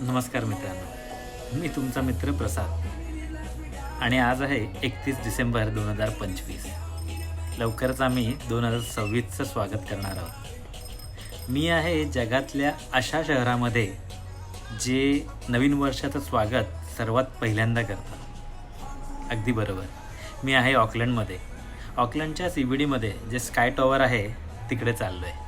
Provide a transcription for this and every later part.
नमस्कार मित्रांनो, मी तुमचा मित्र प्रसाद आणि आज आहे 31 डिसेंबर 2025. लवकरच आम्ही 2026चं स्वागत करणार आहोत. मी आहे जगातल्या अशा शहरामध्ये जे नवीन वर्षाचं स्वागत सर्वात पहिल्यांदा करतं. अगदी बरोबर, मी आहे ऑकलंडमध्ये. ऑकलंडच्या CBDमध्ये जे स्काय टॉवर आहे तिकडे चाललो आहे.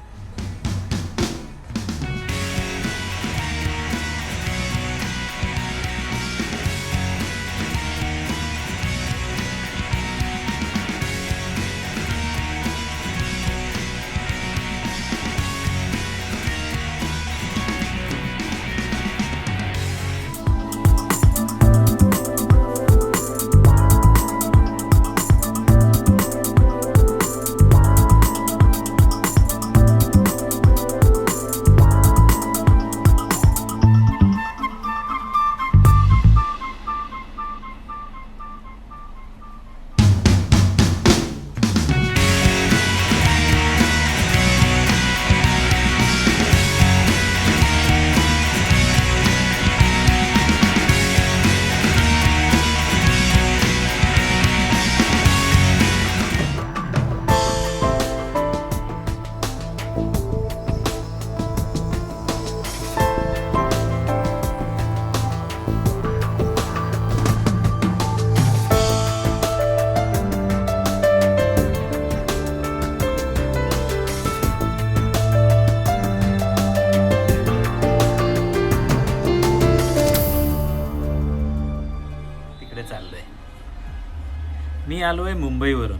मी आलो आहे मुंबईवरून.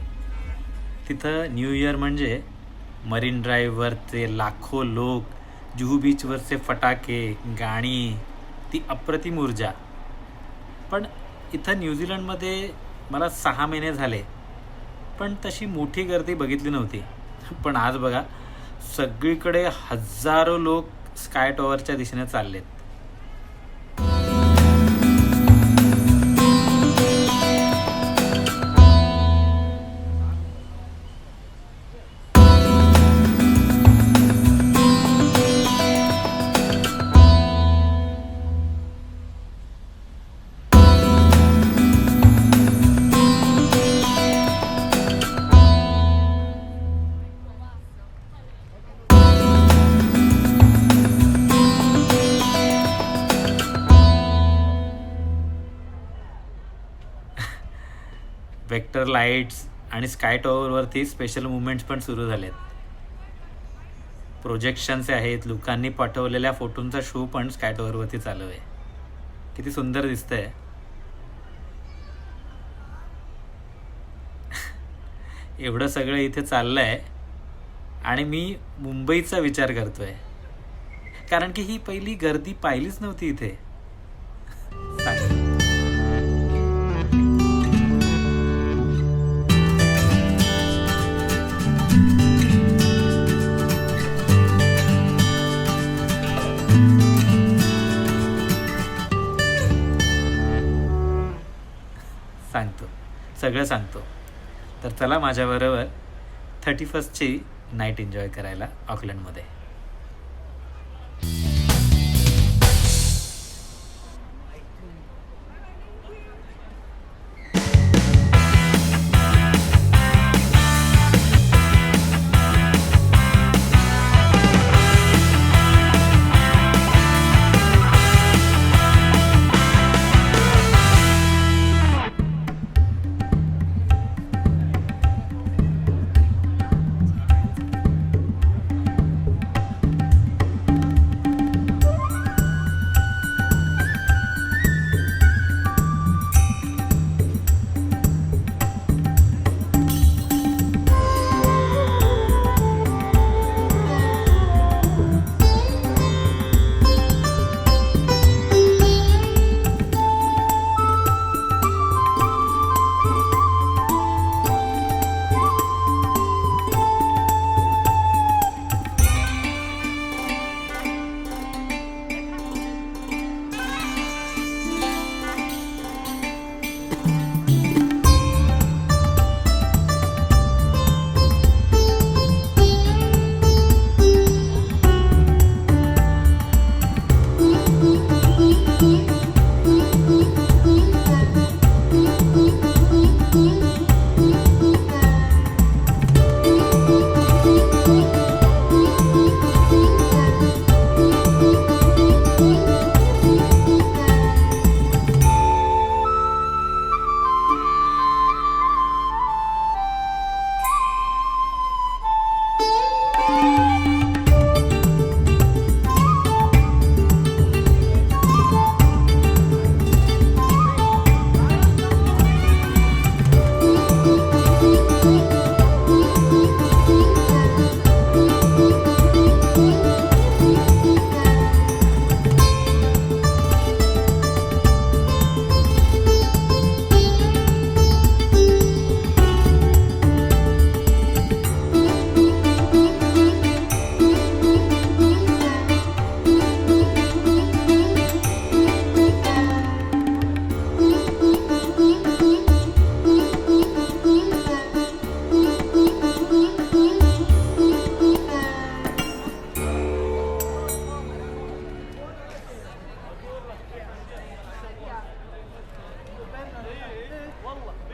तिथं न्यू इयर म्हणजे मरीन ड्राईव्हवरचे लाखो लोक, जुहू बीचवरचे फटाके, गाणी, ती अप्रतिम ऊर्जा. पण इथं न्यूझीलंडमध्ये मला 6 महिने झाले, पण तशी मोठी गर्दी बघितली नव्हती. पण आज बघा, सगळीकडे हजारो लोक स्काय टॉवरच्या दिशेने चाललेत. वेक्टर लाईट्स आणि स्काय टॉवरवरती स्पेशल मुवमेंट्स पण सुरू झालेत. प्रोजेक्शन्स आहेत, लोकांनी पाठवलेल्या फोटोंचा शो पण स्काय टॉवरवरती चालू आहे. किती सुंदर दिसतंय. एवढं सगळं इथे चाललं आहे आणि मी मुंबईचा विचार करतोय, कारण की ही पहिली गर्दी पाहिलीच नव्हती इथे. सगळं सांगतो. तर चला माझ्याबरोबर 31st नाईट एन्जॉय करायला ऑकलंडमध्ये.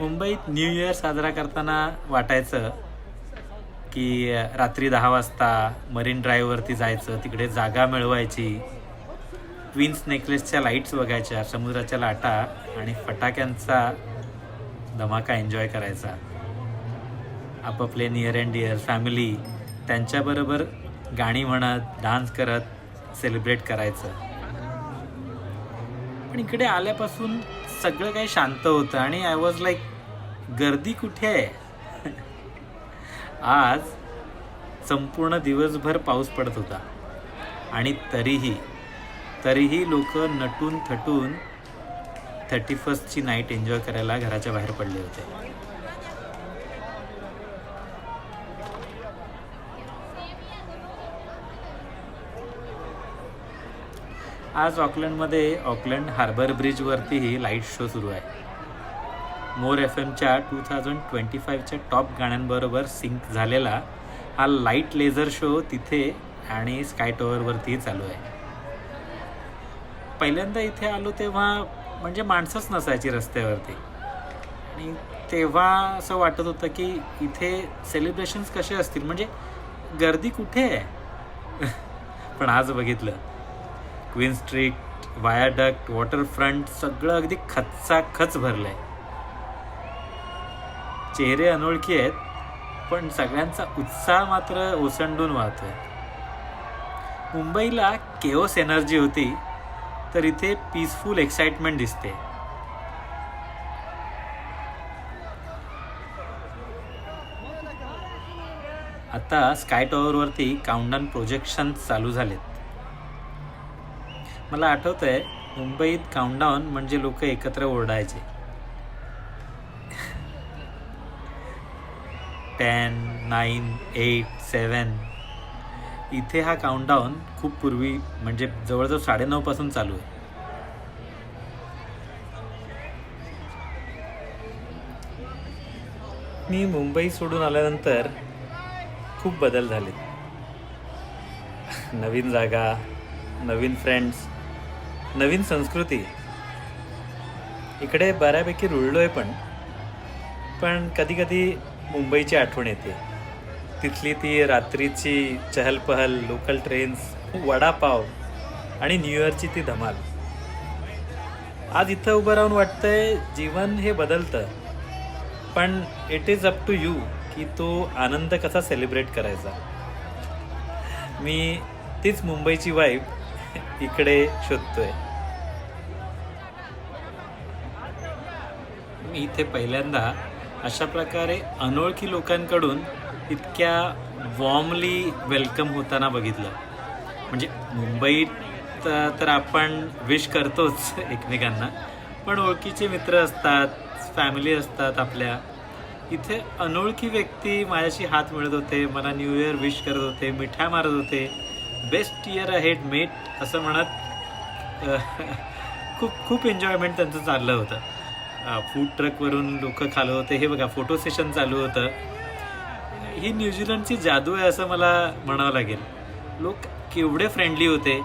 मुंबईत न्यू इयर साजरा करताना वाटायचं की रात्री 10 वाजता मरीन ड्राईव्हवरती जायचं, तिकडे जागा मिळवायची, क्वीन्स नेकलेसच्या लाईट्स बघायच्या, समुद्राच्या लाटा आणि फटाक्यांचा धमाका एन्जॉय करायचा. आपापले नियर अँड डिअर फॅमिली त्यांच्याबरोबर गाणी म्हणत डान्स करत सेलिब्रेट करायचं. पण इकडे आल्यापासून सगळं काही शांत होतं आणि आय वॉज लाईक, गर्दी कुठे आहे? आज संपूर्ण दिवसभर पाऊस पडत होता आणि तरीही लोक नटून थटून 31st नाईट एन्जॉय करायला घराच्या बाहेर पडले होते. आज ऑकलंडमध्ये ऑकलंड हार्बर ब्रिजवरतीही लाईट शो सुरू आहे. मोर FM-च्या 2025च्या टॉप गाण्यांबरोबर सिंक झालेला हा लाईट लेझर शो तिथे आणि स्काय टॉवरवरतीही चालू आहे. पहिल्यांदा इथे आलो तेव्हा म्हणजे माणसंच नसायची रस्त्यावरती आणि तेव्हा असं वाटत होतं की इथे सेलिब्रेशन्स कसे असतील, म्हणजे गर्दी कुठे आहे? पण आज बघितलं, क्वीन स्ट्रीट, वायाडक्ट, वॉटरफ्रंट सगळं अगदी खचाखच भरलं आहे. चेहरे अनोळखी आहेत पण सगळ्यांचा उत्साह मात्र ओसंडून वाहतोय. मुंबईला केओस एनर्जी होती तर इथे पीसफुल एक्साइटमेंट दिसते. आता स्काय टॉवरवरती काउंटडाऊन प्रोजेक्शन चालू झालेत. मला आठवतंय मुंबईत काउंटडाऊन म्हणजे लोक एकत्र ओरडायचे. 10, 9, 8, 7. इथे हा काउंटडाऊन खूप पूर्वी म्हणजे जवळजवळ 9:30 पासून चालू आहे. मी मुंबई सोडून आल्यानंतर खूप बदल झाले. नवीन जागा, नवीन फ्रेंड्स, नवीन संस्कृती. इकडे बऱ्यापैकी रुळलोय पण कधी कधी मुंबईची आठवण येते. तिथली ती रात्रीची चहलपहल, लोकल ट्रेन्स, वडापाव आणि न्यू इयरची ती धमाल. आज इथं उभं राहून वाटतंय जीवन हे बदलतं, पण it is up to you की तो आनंद कसा सेलिब्रेट करायचा. मी तीच मुंबईची वाईब इकडे शोधतोय. मी इथे पहिल्यांदा अशा प्रकारे अनोळखी लोकांकडून इतक्या वॉर्मली वेलकम होताना बघितलं. म्हणजे मुंबईत तर आपण विश करतोच एकमेकांना, पण ओळखीचे मित्र असतात, फॅमिली असतात आपल्या. इथे अनोळखी व्यक्ती माझ्याशी हात मिळत होते, मला न्यू इयर विश करत होते, मिठ्या मारत होते, बेस्ट इयर अहेड मेट असं म्हणत. खूप एन्जॉयमेंट त्यांचं चाललं होतं. फूड ट्रकवरून लोक खालं होते. हे बघा, फोटो सेशन चालू होतं. ही न्यूझीलंडची जादू आहे असं मला म्हणावं लागेल. लोक केवढे फ्रेंडली होते,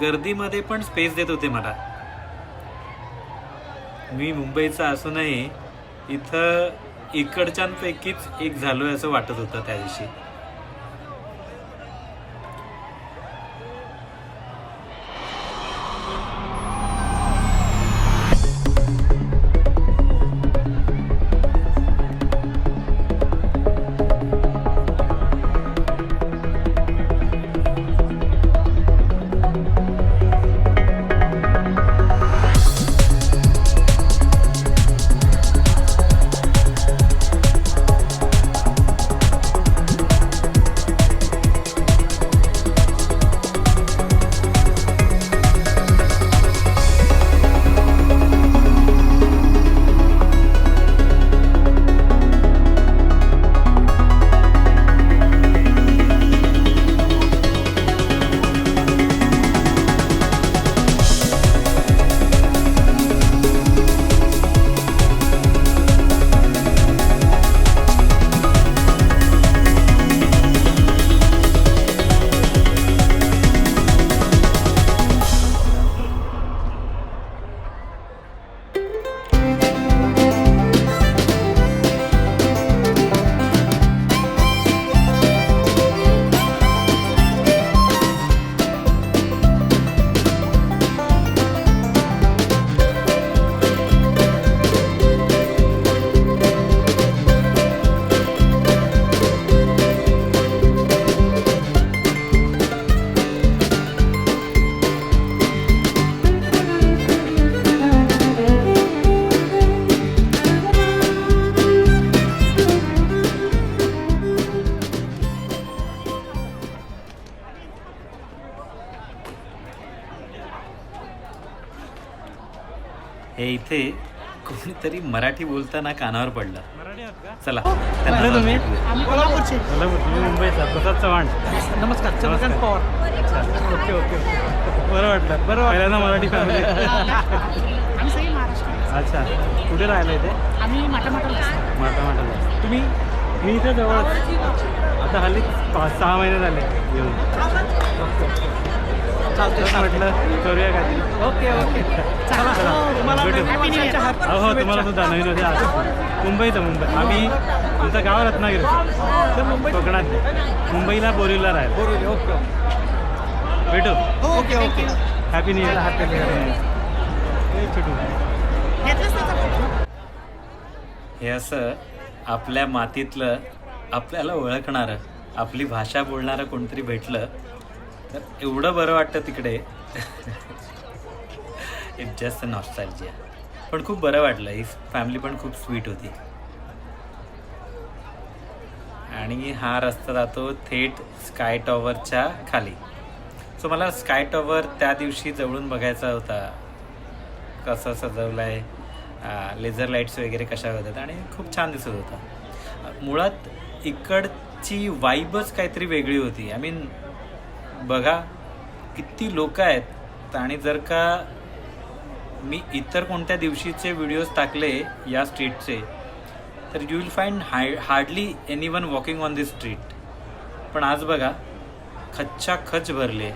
गर्दीमध्ये पण स्पेस देत होते मला. मी मुंबईचा असूनही इथं इकडच्यांपैकीच एक झालोय असं वाटत होतं त्या दिवशी. हे इथे कोणीतरी मराठी बोलताना कानावर पडलं. मराठी आहात का? चला कुठले तुम्ही? कोल्हापूरचे. कोल्हापूर. तुम्ही मुंबईचा प्रसाद चव्हाण. नमस्कार, चंद्रकांत पवार. Okay okay. बरं वाटलं. बरं पहिल्यांदा मराठी फॅमिली. आम्ही सगळे महाराष्ट्र. अच्छा, कुठे राहिलं इथे? आम्ही माटामाटाला असतो. माटामाटाला. तुम्ही? मी इथे जवळच. आता हल्ली 5-6 महिने झाले येऊन. चालतंय म्हटलं करूया का? Okay okay. चला तुम्हाला भेटू. Happy New Year. हो तुम्हाला सुद्धा नवीन वर्ष आज. मुंबईचं मुंबई. आम्ही आमचं गाव रत्नागिरी. तर मुंबई कोकणात. मुंबईला बोरीला राहील. बोरिवली. ओके भेटू. Okay okay. Happy new year. Happy new year. Chhotu. घेतलंच त्याचा फोटो. हे असं आपल्या मातीतलं आपल्याला ओळखणारं आपली भाषा बोलणारं कोणतरी भेटलं तर एवढं बरं वाटतं तिकडे. It's just a nostalgia. पण खूप बरं वाटलं. ही फॅमिली पण खूप स्वीट होती. आणि हा रस्ता जातो थेट स्काय टॉवरच्या खाली. सो मला स्काय टॉवर त्या दिवशी जवळून बघायचा होता. कसं सजवलं आहे, लेझर लाईट्स वगैरे कशा होतात आणि खूप छान दिसत होता. मुळात इकडची वाईबच काहीतरी वेगळी होती. आय मीन बघा किती लोक आहेत. आणि जर का मी इतर कोणत्या दिवशीचे व्हिडिओज टाकले या स्ट्रीटचे तर you will find hardly any one walking on this street. पण आज बघा खच्चाखच भरले.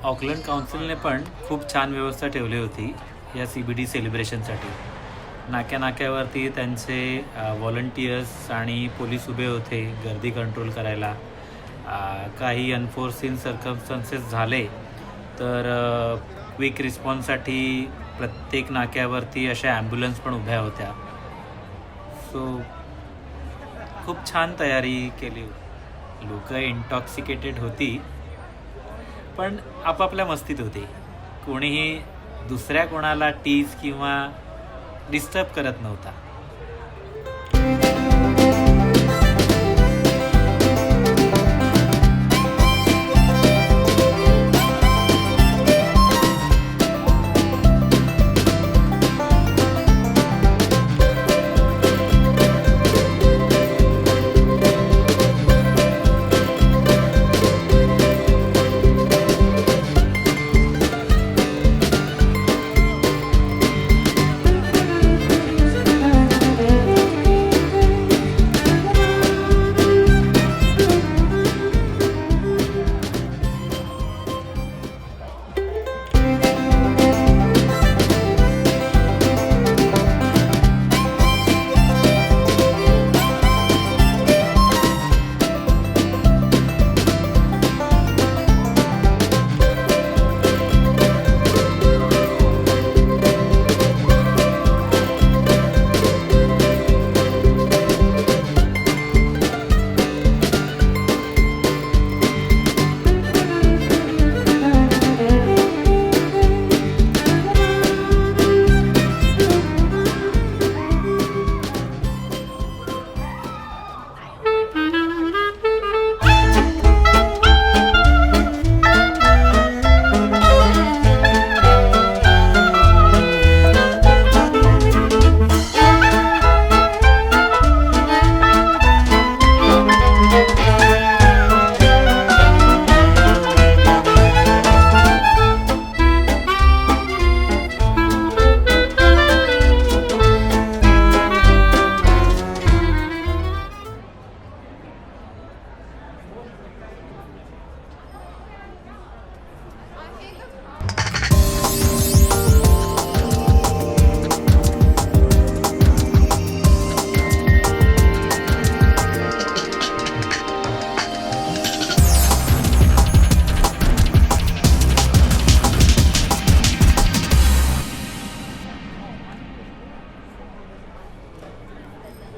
ऑकलंड काउन्सिलने पण खूप छान व्यवस्था ठेवली होती या CBD सेलिब्रेशनसाठी. नाक्यानाक्यावरती त्यांचे व्हॉलंटियर्स आणि पोलीस उभे होते गर्दी कंट्रोल करायला. काही अनफोर्सिन सर्कमस्टन्सेस झाले तर क्विक रिस्पॉन्ससाठी प्रत्येक नाक्यावरती अशा ॲम्ब्युलन्स पण उभ्या होत्या. सो खूप छान तयारी केली होती. लोक इंटॉक्सिकेटेड होती पण आपापल्या मस्तीत होती. कोणीही दुसऱ्या कोणाला टीज किंवा डिस्टर्ब करत नव्हता.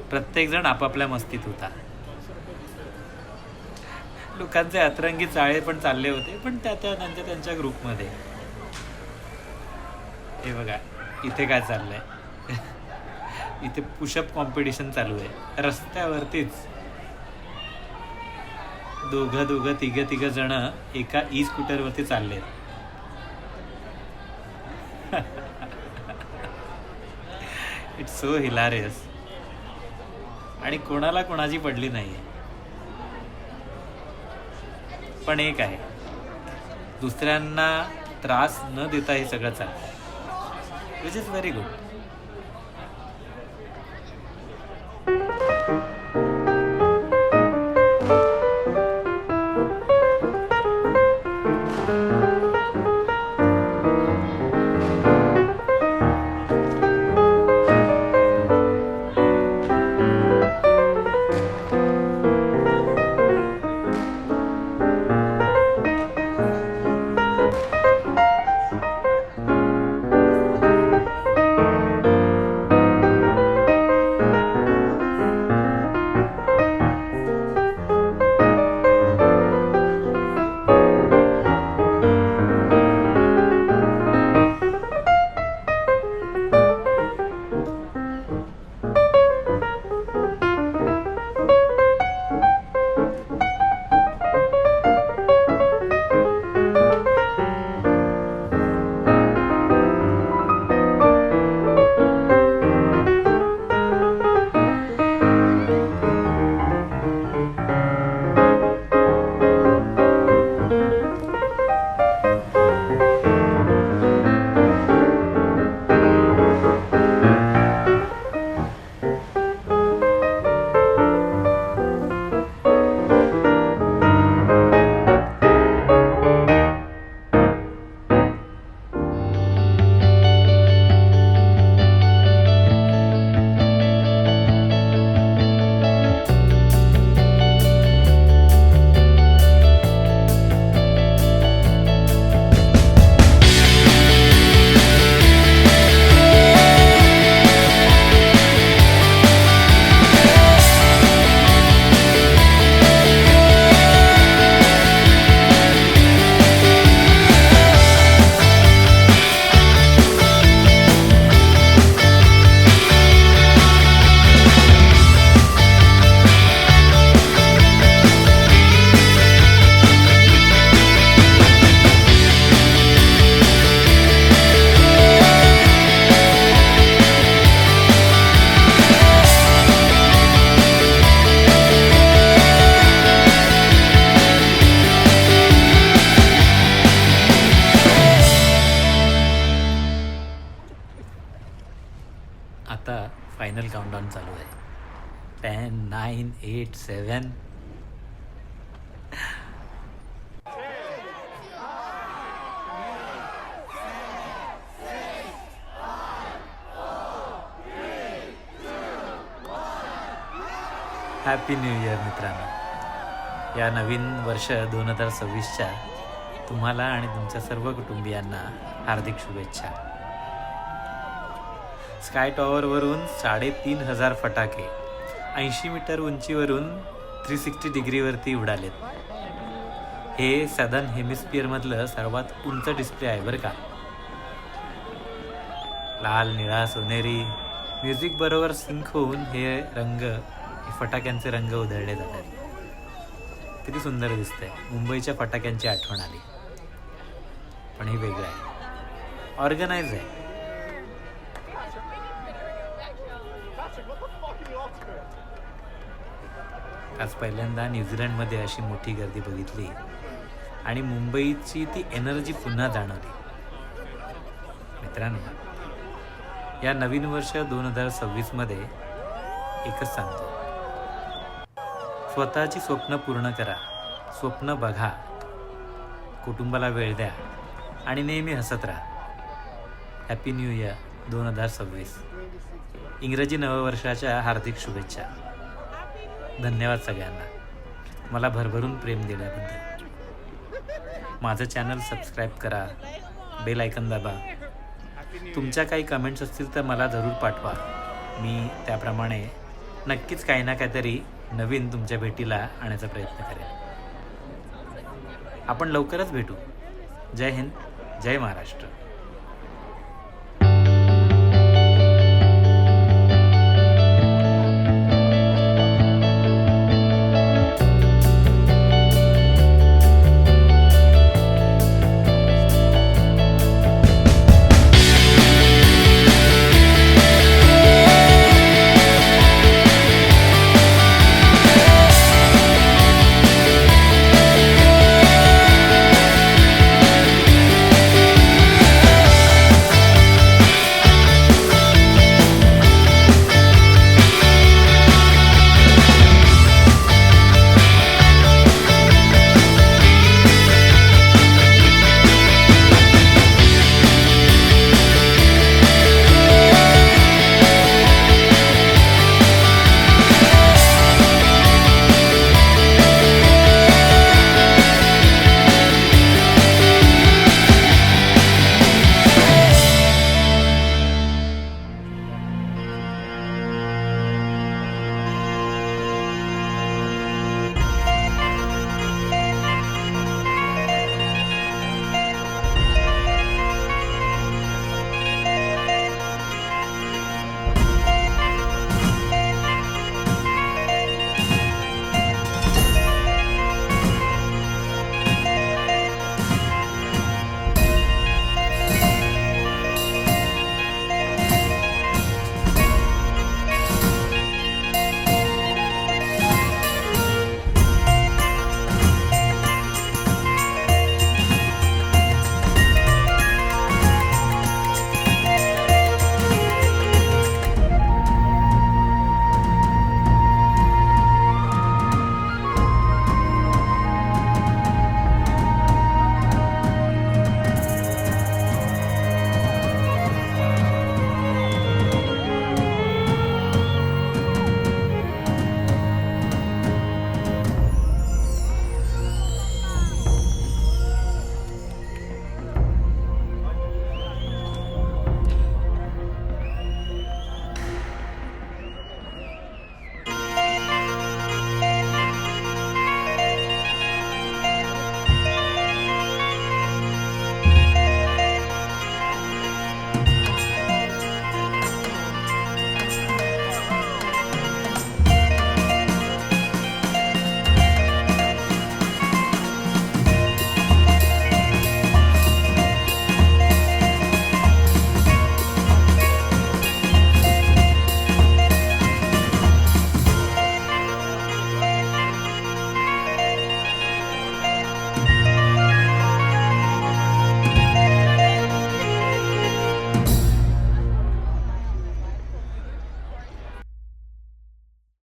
प्रत्येकजण आपापल्या मस्तीत होता. लोकांचे अतरंगी चाळे पण चालले होते पण त्यांच्या ग्रुपमध्ये. हे बघा इथे काय चाललंय. इथे पुशअप कॉम्पिटिशन चालू आहे रस्त्यावरतीच. दोघं तिघ जण एका स्कूटरवरती चालले. It's so hilarious. आणि कोणाला कोणाची पडली नाही. पण एक आहे, दुसऱ्यांना त्रास न देता हे सगळं चालतं, विच इज व्हेरी गुड. आता फायनल काउंटडाऊन चालू आहे. 10, 9, 8, 7. हॅपी न्यू इयर मित्रांनो. या नवीन वर्ष 2026च्या तुम्हाला आणि तुमच्या सर्व कुटुंबियांना हार्दिक शुभेच्छा. स्काय टॉवरवरून 3,500 फटाके 80 मीटर उंचीवरून 360 डिग्रीवरती उडालेत. हे सदर्न हेमिस्फिअरमधलं सर्वात उंच डिस्प्ले आहे बरं का. लाल, निळा, सोनेरी म्युझिक बरोबर सिंक होऊन हे फटाक्यांचे रंग उधळले जातात. किती सुंदर दिसतंय. मुंबईच्या फटाक्यांची आठवण आली. पण हे वेगळं आहे, ऑर्गनाइज आहे. आज पहिल्यांदा न्यूझीलंडमध्ये अशी मोठी गर्दी बघितली आणि मुंबईची ती एनर्जी पुन्हा जाणवली. मित्रांनो, या नवीन वर्ष 2026मध्ये एकच सांगतो, स्वतःची स्वप्न पूर्ण करा, स्वप्न बघा, कुटुंबाला वेळ द्या आणि नेहमी हसत राहा. Happy new year 2026. इंग्रजी नववर्षाच्या हार्दिक शुभेच्छा. धन्यवाद सगळ्यांना मला भरभरून प्रेम दिल्याबद्दल. माझं चॅनल सबस्क्राईब करा, बेल आयकन दाबा. तुमच्या काही कमेंट्स असतील तर मला जरूर पाठवा. मी त्याप्रमाणे नक्कीच काही ना काहीतरी नवीन तुमच्या भेटीला आणण्याचा प्रयत्न करेन. आपण लवकरच भेटू. जय हिंद, जय महाराष्ट्र.